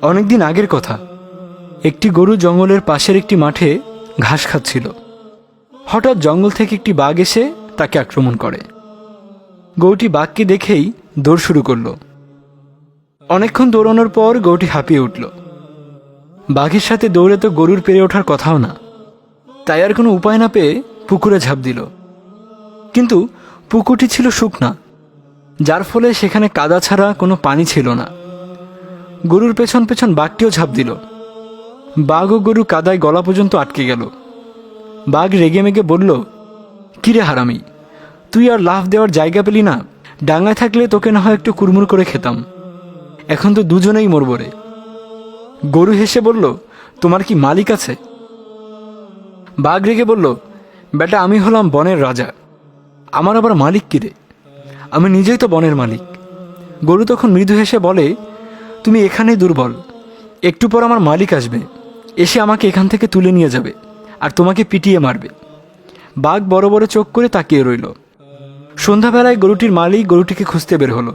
অনেকদিন আগের কথা। একটি গরু জঙ্গলের পাশের একটি মাঠে ঘাস খাচ্ছিল। হঠাৎ জঙ্গল থেকে একটি বাঘ এসে তাকে আক্রমণ করে। গরুটি বাঘকে দেখেই দৌড় শুরু করল। অনেকক্ষণ দৌড়ানোর পর গরুটি হাঁপিয়ে উঠল। বাঘের সাথে দৌড়ে তো গরুর পেরে ওঠার কথাও না, তাই আর কোনো উপায় না পেয়ে পুকুরে ঝাঁপ দিল। কিন্তু পুকুরটি ছিল শুকনা, যার ফলে সেখানে কাদা ছাড়া কোনো পানি ছিল না। গরুর পেছন পেছন বাঘটিও ঝাঁপ দিল। বাঘ ও গরু কাদায় গলা পর্যন্ত আটকে গেল। বাঘ রেগে মেগে বলল, কিরে হারামি, তুই আর লাফ দেওয়ার জায়গা পেলি না? ডাঙায় থাকলে তোকে না হয় একটু কুড়মুড় করে খেতাম, এখন তো দুজনেই মরব রে। গরু হেসে বলল, তোমার কি মালিক আছে? বাঘ রেগে বলল, বেটা, আমি হলাম বনের রাজা, আমার আবার মালিক কিরে? আমি নিজেই তো বনের মালিক। গরু তখন মৃদু হেসে বলে, তুমি এখানেই দুর্বল, একটু পর আমার মালিক আসবে, এসে আমাকে এখান থেকে তুলে নিয়ে যাবে আর তোমাকে পিটিয়ে মারবে। বাঘ বড় বড় চোখ করে তাকিয়ে রইল। সন্ধ্যাবেলায় গরুটির মালিক গরুটিকে খুঁজতে বের হলো।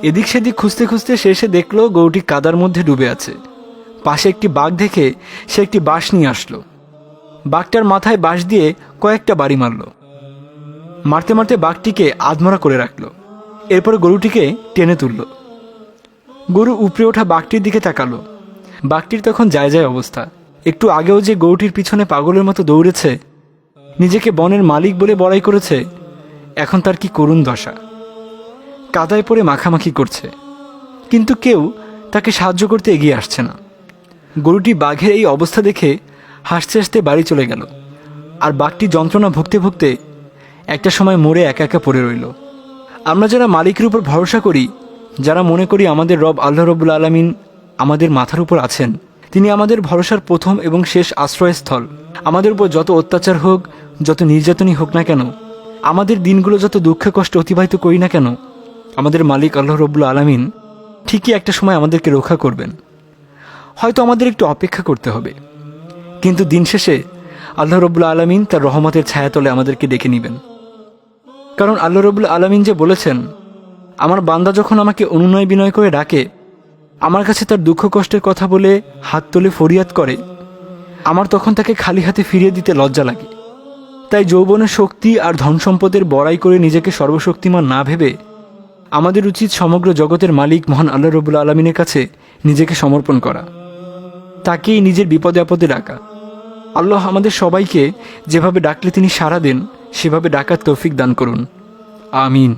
এদিক সেদিক খুঁজতে খুঁজতে শেষে দেখলো গরুটি কাদার মধ্যে ডুবে আছে। পাশে একটি বাঘ দেখে সে একটি বাঁশ নিয়ে আসলো। বাঘটার মাথায় বাঁশ দিয়ে কয়েকটা বাড়ি মারল। মারতে মারতে বাঘটিকে আধমরা করে রাখলো। এরপর গরুটিকে টেনে তুলল। গরু উপরে ওঠা বাঘটির দিকে তাকালো। বাঘটির তখন যায় যায় অবস্থা। একটু আগেও যে গরুটির পিছনে পাগলের মতো দৌড়েছে, নিজেকে বনের মালিক বলে বড়াই করেছে, এখন তার কি করুণ দশা। কাদায় পড়ে মাখামাখি করছে, কিন্তু কেউ তাকে সাহায্য করতে এগিয়ে আসছে না। গরুটি বাঘের এই অবস্থা দেখে হাসতে হাসতে বাড়ি চলে গেল। আর বাঘটি যন্ত্রণা ভুগতে ভুগতে একটা সময় মরে একা একা পড়ে রইল। আমরা যারা মালিকের উপর ভরসা করি, যারা মনে করি আমাদের রব আল্লাহ রব্বুল আলামিন আমাদের মাথার উপর আছেন, তিনি আমাদের ভরসার প্রথম এবং শেষ আশ্রয়স্থল, আমাদের উপর যত অত্যাচার হোক, যত নির্যাতনই হোক না কেন, আমাদের দিনগুলো যত দুঃখে কষ্টে অতিবাহিত করি না কেন, আমাদের মালিক আল্লাহ রব্বুল আলামিন ঠিকই একটা সময় আমাদেরকে রক্ষা করবেন। হয়তো আমাদের একটু অপেক্ষা করতে হবে, কিন্তু দিন শেষে আল্লাহ রব্বুল আলামিন তার রহমতের ছায়াতলে আমাদেরকে ডেকে নেবেন। কারণ আল্লাহ রব্বুল আলামিন যে বলেছেন, আমার বান্দা যখন আমাকে অনুনয় বিনয় করে ডাকে, আমার কাছে তার দুঃখ কষ্টের কথা বলে হাত তুলে ফরিয়াদ করে, আমার তখন তাকে খালি হাতে ফিরিয়ে দিতে লজ্জা লাগে। তাই যৌবনের শক্তি আর ধন সম্পদের বড়াই করে নিজেকে সর্বশক্তিমান না ভেবে আমাদের উচিত সমগ্র জগতের মালিক মহান আল্লাহ রব্বুল আলামিনের কাছে নিজেকে সমর্পণ করা, তাকেই নিজের বিপদে আপদে ডাকা। আল্লাহ আমাদের সবাইকে যেভাবে ডাকলে তিনি সাড়া দেন, সেভাবে ডাকার তৌফিক দান করুন। আমিন।